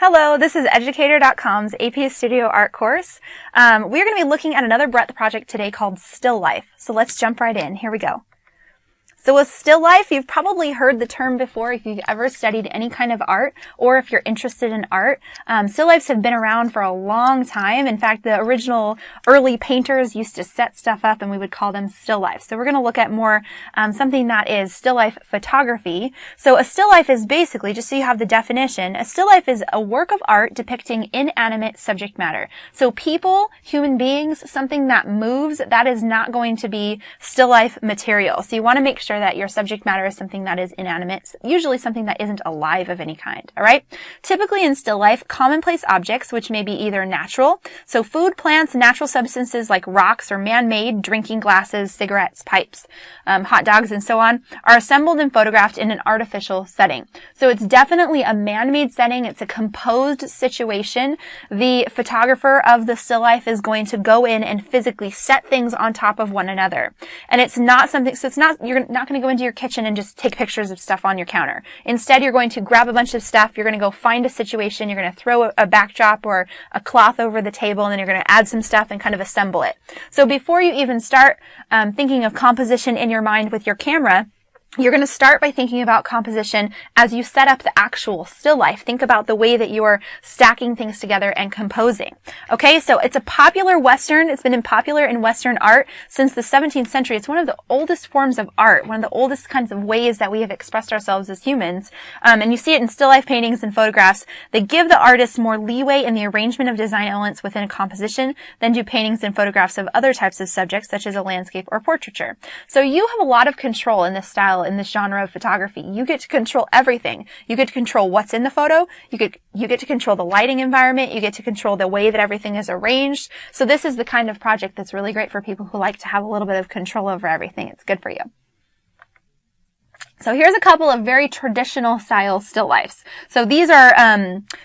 Hello, this is Educator.com's AP Studio Art course. We're going to be looking at another breadth project today called Still Life. So let's jump right in. Here we go. So with still life, you've probably heard the term before if you've ever studied any kind of art or if you're interested in art. Still lifes have been around for a long time. In fact, the original early painters used to set stuff up and we would call them still lifes. So we're going to look at more something that is still life photography. So a still life is basically, just so you have the definition, a still life is a work of art depicting inanimate subject matter. So people, human beings, something that moves, that is not going to be still life material. So you want to make sure that your subject matter is something that is inanimate, usually something that isn't alive of any kind, all right? Typically in still life, commonplace objects, which may be either natural, so food, plants, natural substances like rocks or man-made, drinking glasses, cigarettes, pipes, hot dogs, and so on, are assembled and photographed in an artificial setting. So it's definitely a man-made setting. It's a composed situation. The photographer of the still life is going to go in and physically set things on top of one another. And it's not something, so it's not, you're not going to go into your kitchen and just take pictures of stuff on your counter. Instead, you're going to grab a bunch of stuff. You're going to go find a situation. You're going to throw a backdrop or a cloth over the table, and then you're going to add some stuff and kind of assemble it. So before you even start thinking of composition in your mind with your camera, you're going to start by thinking about composition as you set up the actual still life. Think about the way that you're stacking things together and composing. Okay, so it's a popular Western, it's been popular in Western art since the 17th century. It's one of the oldest forms of art, one of the oldest kinds of ways that we have expressed ourselves as humans. And you see it in still life paintings and photographs. They give the artist more leeway in the arrangement of design elements within a composition than do paintings and photographs of other types of subjects, such as a landscape or portraiture. So you have a lot of control in this style, in this genre of photography. You get to control everything. You get to control what's in the photo. You get to control the lighting environment. You get to control the way that everything is arranged. So this is the kind of project that's really great for people who like to have a little bit of control over everything. It's good for you. So here's a couple of very traditional style still lifes. So these are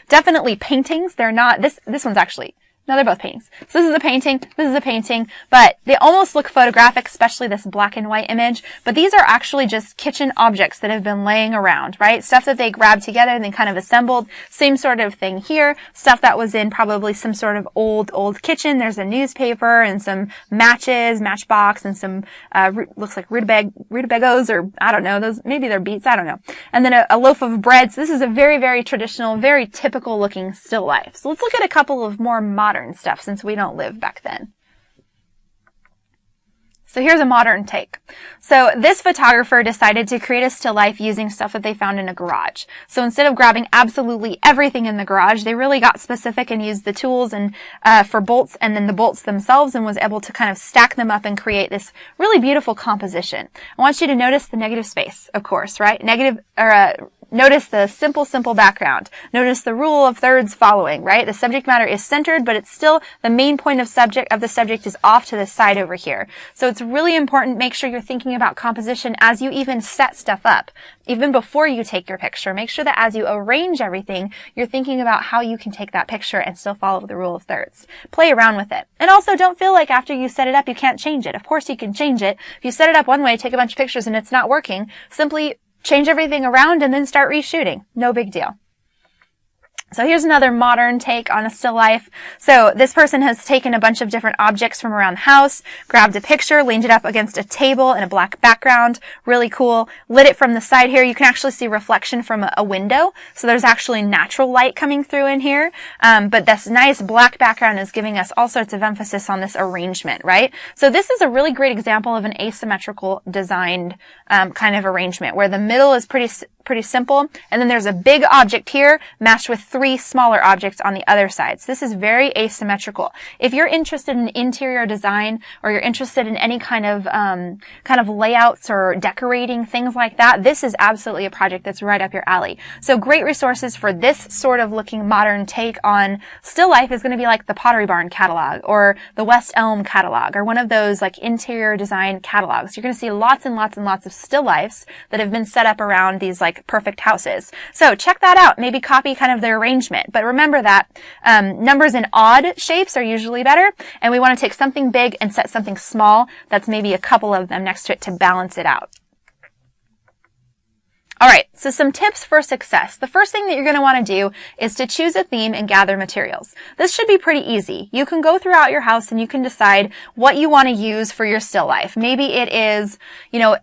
definitely paintings. They're not, this one's actually, no, they're both paintings. So this is a painting, this is a painting, but they almost look photographic, especially this black and white image. But these are actually just kitchen objects that have been laying around, right? Stuff that they grabbed together and then kind of assembled. Same sort of thing here. Stuff that was in probably some sort of old kitchen. There's a newspaper and some matches, matchbox, and some, looks like rutabagas, or I don't know, those, maybe they're beets, I don't know. And then a loaf of bread. So this is a very, very traditional, very typical looking still life. So let's look at a couple of more modern stuff since we don't live back then. So here's a modern take. So this photographer decided to create a still life using stuff that they found in a garage. So instead of grabbing absolutely everything in the garage, they really got specific and used the tools and for bolts and then the bolts themselves, and was able to kind of stack them up and create this really beautiful composition. I want you to notice the negative space, of course, right? Notice the simple background. Notice the rule of thirds following, right? The subject matter is centered, but it's still the main point of the subject is off to the side over here. So it's really important. Make sure you're thinking about composition as you even set stuff up, even before you take your picture. Make sure that as you arrange everything, you're thinking about how you can take that picture and still follow the rule of thirds. Play around with it. And also don't feel like after you set it up, you can't change it. Of course you can change it. If you set it up one way, take a bunch of pictures and it's not working, simply change everything around and then start reshooting. No big deal. So here's another modern take on a still life. So this person has taken a bunch of different objects from around the house, grabbed a picture, leaned it up against a table in a black background. Really cool. Lit it from the side here. You can actually see reflection from a window. So there's actually natural light coming through in here. But this nice black background is giving us all sorts of emphasis on this arrangement, right? So this is a really great example of an asymmetrical designed kind of arrangement where the middle is pretty simple, and then there's a big object here matched with three smaller objects on the other side. So this is very asymmetrical. If you're interested in interior design, or you're interested in any kind of layouts or decorating, things like that, this is absolutely a project that's right up your alley. So great resources for this sort of looking modern take on still life is going to be like the Pottery Barn catalog or the West Elm catalog, or one of those like interior design catalogs. You're going to see lots and lots and lots of still lifes that have been set up around these like perfect houses. So check that out. Maybe copy kind of their arrangement. But remember that numbers in odd shapes are usually better, and we want to take something big and set something small that's maybe a couple of them next to it to balance it out. All right, so some tips for success. The first thing that you're going to want to do is to choose a theme and gather materials. This should be pretty easy. You can go throughout your house and you can decide what you want to use for your still life. Maybe it is,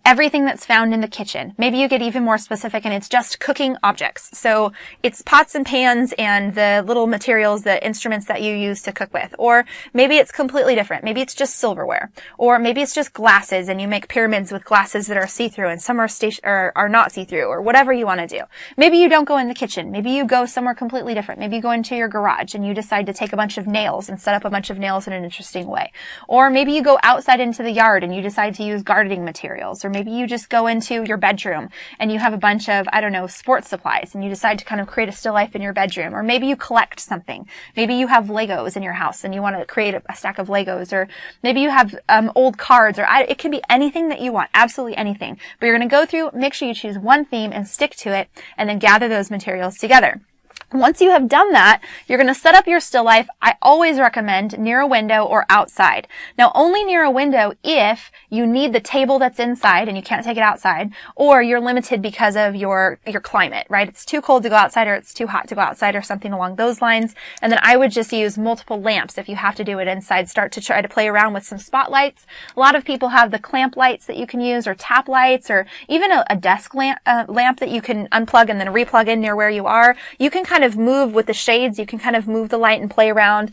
everything that's found in the kitchen. Maybe you get even more specific and it's just cooking objects. So it's pots and pans and the little materials, the instruments that you use to cook with. Or maybe it's completely different. Maybe it's just silverware. Or maybe it's just glasses and you make pyramids with glasses that are see-through and some are not see-through, or whatever you want to do. Maybe you don't go in the kitchen. Maybe you go somewhere completely different. Maybe you go into your garage and you decide to take a bunch of nails and set up a bunch of nails in an interesting way. Or maybe you go outside into the yard and you decide to use gardening materials. Or maybe you just go into your bedroom and you have a bunch of, sports supplies and you decide to kind of create a still life in your bedroom. Or maybe you collect something. Maybe you have Legos in your house and you want to create a stack of Legos. Or maybe you have old cards. Or it can be anything that you want. Absolutely anything. But you're going to go through, make sure you choose one theme and stick to it, and then gather those materials together. Once you have done that, you're going to set up your still life. I always recommend near a window or outside. Now, only near a window if you need the table that's inside and you can't take it outside, or you're limited because of your climate, right? It's too cold to go outside or it's too hot to go outside or something along those lines. And then I would just use multiple lamps if you have to do it inside. Start to try to play around with some spotlights. A lot of people have the clamp lights that you can use, or tap lights, or even a desk lamp that you can unplug and then replug in near where you are. You can kind of move with the shades. You can kind of move the light and play around.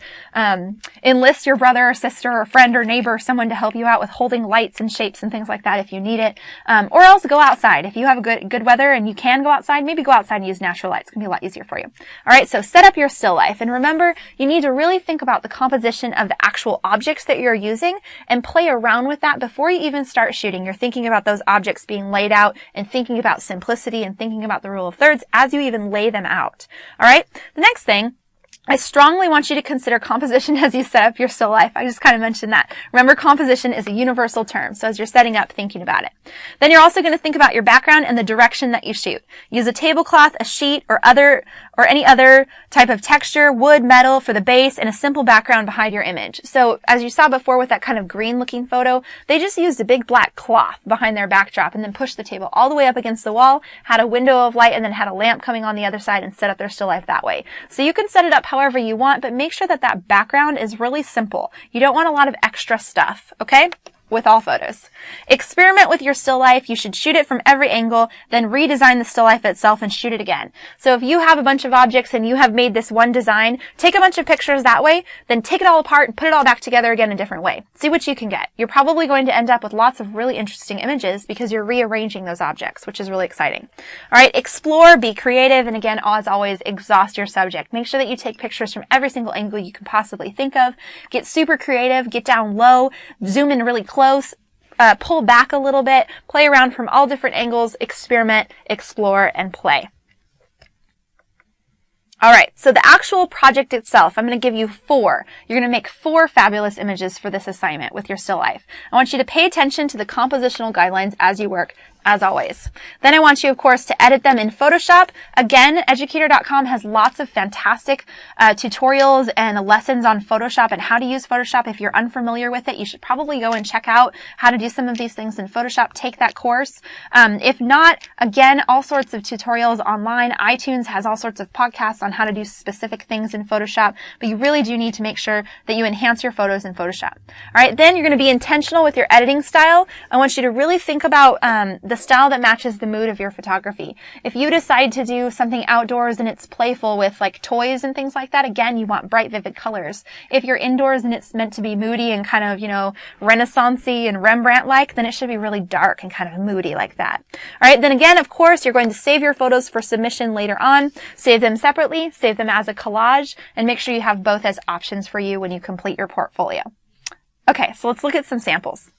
Enlist your brother or sister or friend or neighbor or someone to help you out with holding lights and shapes and things like that if you need it. Or else go outside. If you have a good weather and you can go outside, maybe go outside and use natural light. It's going to be a lot easier for you. All right, so set up your still life. And remember, you need to really think about the composition of the actual objects that you're using and play around with that before you even start shooting. You're thinking about those objects being laid out and thinking about simplicity and thinking about the rule of thirds as you even lay them out. All right, the next thing, I strongly want you to consider composition as you set up your still life. I just kind of mentioned that. Remember, composition is a universal term. So as you're setting up, thinking about it. Then you're also going to think about your background and the direction that you shoot. Use a tablecloth, a sheet, or any other type of texture, wood, metal for the base, and a simple background behind your image. So as you saw before with that kind of green looking photo, they just used a big black cloth behind their backdrop and then pushed the table all the way up against the wall, had a window of light, and then had a lamp coming on the other side and set up their still life that way. So you can set it up however you want, but make sure that that background is really simple. You don't want a lot of extra stuff, okay? With all photos. Experiment with your still life. You should shoot it from every angle, then redesign the still life itself and shoot it again. So if you have a bunch of objects and you have made this one design, take a bunch of pictures that way, then take it all apart and put it all back together again a different way. See what you can get. You're probably going to end up with lots of really interesting images because you're rearranging those objects, which is really exciting. All right, explore, be creative, and again, as always, exhaust your subject. Make sure that you take pictures from every single angle you can possibly think of. Get super creative, get down low, zoom in really close, pull back a little bit, play around from all different angles, experiment, explore, and play. All right, so the actual project itself, I'm going to give you 4. You're going to make 4 fabulous images for this assignment with your still life. I want you to pay attention to the compositional guidelines as you work, as always. Then I want you, of course, to edit them in Photoshop. Again, Educator.com has lots of fantastic tutorials and lessons on Photoshop and how to use Photoshop. If you're unfamiliar with it, you should probably go and check out how to do some of these things in Photoshop. Take that course. If not, again, all sorts of tutorials online. iTunes has all sorts of podcasts on how to do specific things in Photoshop, but you really do need to make sure that you enhance your photos in Photoshop. All right, then you're going to be intentional with your editing style. I want you to really think about the style that matches the mood of your photography. If you decide to do something outdoors and it's playful with like toys and things like that, again, you want bright, vivid colors. If you're indoors and it's meant to be moody and kind of, Renaissance-y and Rembrandt-like, then it should be really dark and kind of moody like that. All right, then again, of course, you're going to save your photos for submission later on. Save them separately, save them as a collage, and make sure you have both as options for you when you complete your portfolio. Okay, so let's look at some samples.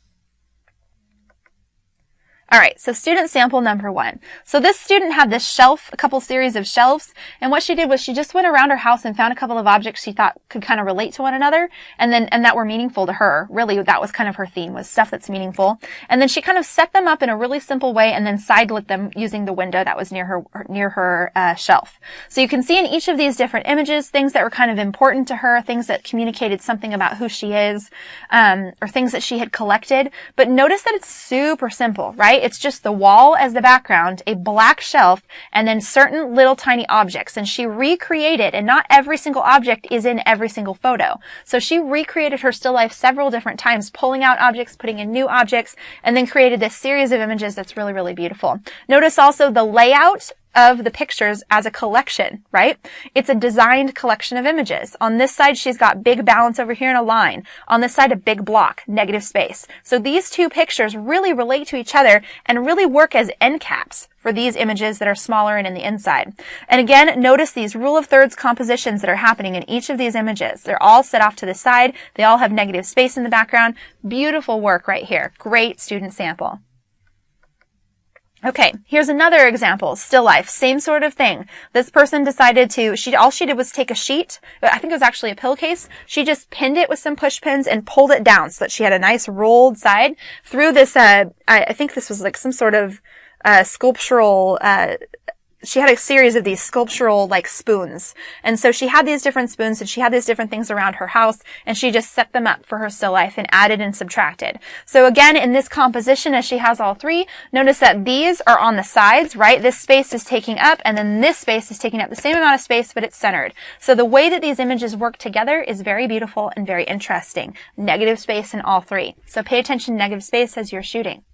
All right, so student sample number 1. So this student had this shelf, a couple series of shelves, and what she did was she just went around her house and found a couple of objects she thought could kind of relate to one another, and that were meaningful to her. Really, that was kind of her theme, was stuff that's meaningful. And then she kind of set them up in a really simple way and then side-lit them using the window that was near her shelf. So you can see in each of these different images things that were kind of important to her, things that communicated something about who she is, or things that she had collected. But notice that it's super simple, right? right? It's just the wall as the background, a black shelf, and then certain little tiny objects. And she recreated, and not every single object is in every single photo. So she recreated her still life several different times, pulling out objects, putting in new objects, and then created this series of images that's really, really beautiful. Notice also the layout of the pictures as a collection, right? It's a designed collection of images. On this side, she's got big balance over here in a line. On this side, a big block, negative space. So these two pictures really relate to each other and really work as end caps for these images that are smaller and in the inside. And again, notice these rule of thirds compositions that are happening in each of these images. They're all set off to the side. They all have negative space in the background. Beautiful work right here. Great student sample. Okay, here's another example. Still life, same sort of thing. This person decided to, all she did was take a sheet, I think it was actually a pillowcase. She just pinned it with some push pins and pulled it down so that she had a nice rolled side through this, I think this was like some sort of sculptural, she had a series of these sculptural like spoons. And so she had these different spoons and she had these different things around her house and she just set them up for her still life and added and subtracted. So again, in this composition, as she has all three, notice that these are on the sides, right? This space is taking up and then this space is taking up the same amount of space, but it's centered. So the way that these images work together is very beautiful and very interesting. Negative space in all three. So pay attention to negative space as you're shooting.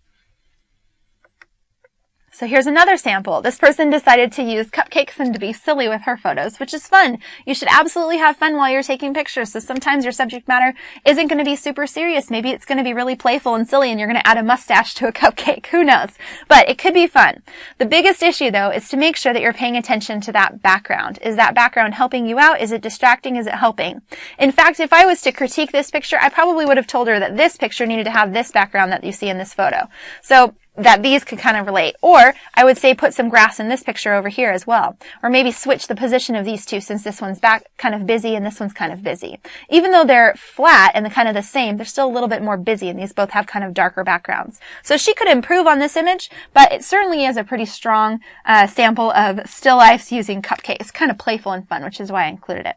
So here's another sample. This person decided to use cupcakes and to be silly with her photos, which is fun. You should absolutely have fun while you're taking pictures. So sometimes your subject matter isn't going to be super serious. Maybe it's going to be really playful and silly and you're going to add a mustache to a cupcake. Who knows? But it could be fun. The biggest issue though is to make sure that you're paying attention to that background. Is that background helping you out? Is it distracting? Is it helping? In fact, if I was to critique this picture, I probably would have told her that this picture needed to have this background that you see in this photo. So that these could kind of relate. Or I would say put some grass in this picture over here as well. Or maybe switch the position of these two since this one's back kind of busy and this one's kind of busy. Even though they're flat and kind of the same, they're still a little bit more busy and these both have kind of darker backgrounds. So she could improve on this image, but it certainly is a pretty strong sample of still lifes using cupcakes. Kind of playful and fun, which is why I included it.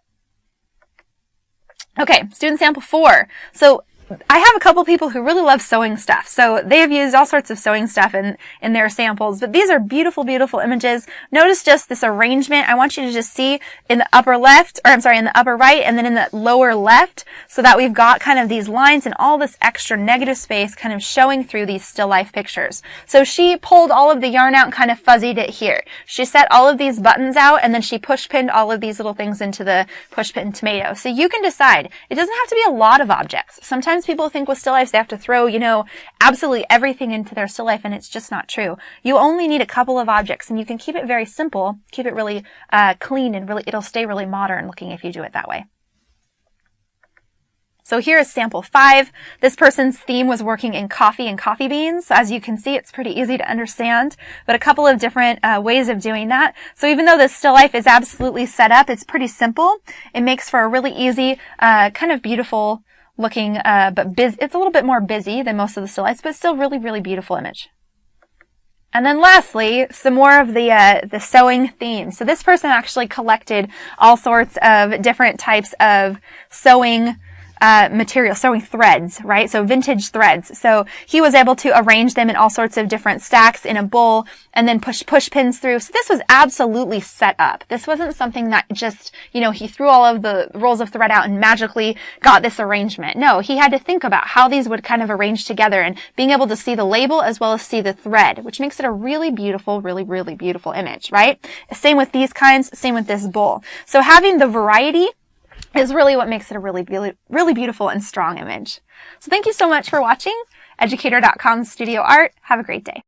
Okay, student sample 4. So I have a couple people who really love sewing stuff. So they have used all sorts of sewing stuff in their samples, but these are beautiful, beautiful images. Notice just this arrangement. I want you to just see in the upper left, or I'm sorry, in the upper right and then in the lower left, so that we've got kind of these lines and all this extra negative space kind of showing through these still life pictures. So she pulled all of the yarn out and kind of fuzzied it here. She set all of these buttons out and then she push pinned all of these little things into the push pin tomato. So you can decide. It doesn't have to be a lot of objects. Sometimes people think with still lifes they have to throw, absolutely everything into their still life, and it's just not true. You only need a couple of objects, and you can keep it very simple, keep it really clean, and it'll stay really modern looking if you do it that way. So here is sample 5. This person's theme was working in coffee and coffee beans. So as you can see, it's pretty easy to understand, but a couple of different ways of doing that. So even though this still life is absolutely set up, it's pretty simple. It makes for a really easy, kind of beautiful looking, but it's a little bit more busy than most of the still lifes, but still really, really beautiful image. And then lastly, some more of the sewing theme. So this person actually collected all sorts of different types of sewing material, sewing threads, right? So vintage threads. So he was able to arrange them in all sorts of different stacks in a bowl and then push pins through. So this was absolutely set up. This wasn't something that just, he threw all of the rolls of thread out and magically got this arrangement. No, he had to think about how these would kind of arrange together and being able to see the label as well as see the thread, which makes it a really beautiful, really, really beautiful image, right? Same with these kinds, same with this bowl. So having the variety is really what makes it a really, really, really beautiful and strong image. So thank you so much for watching Educator.com Studio Art. Have a great day.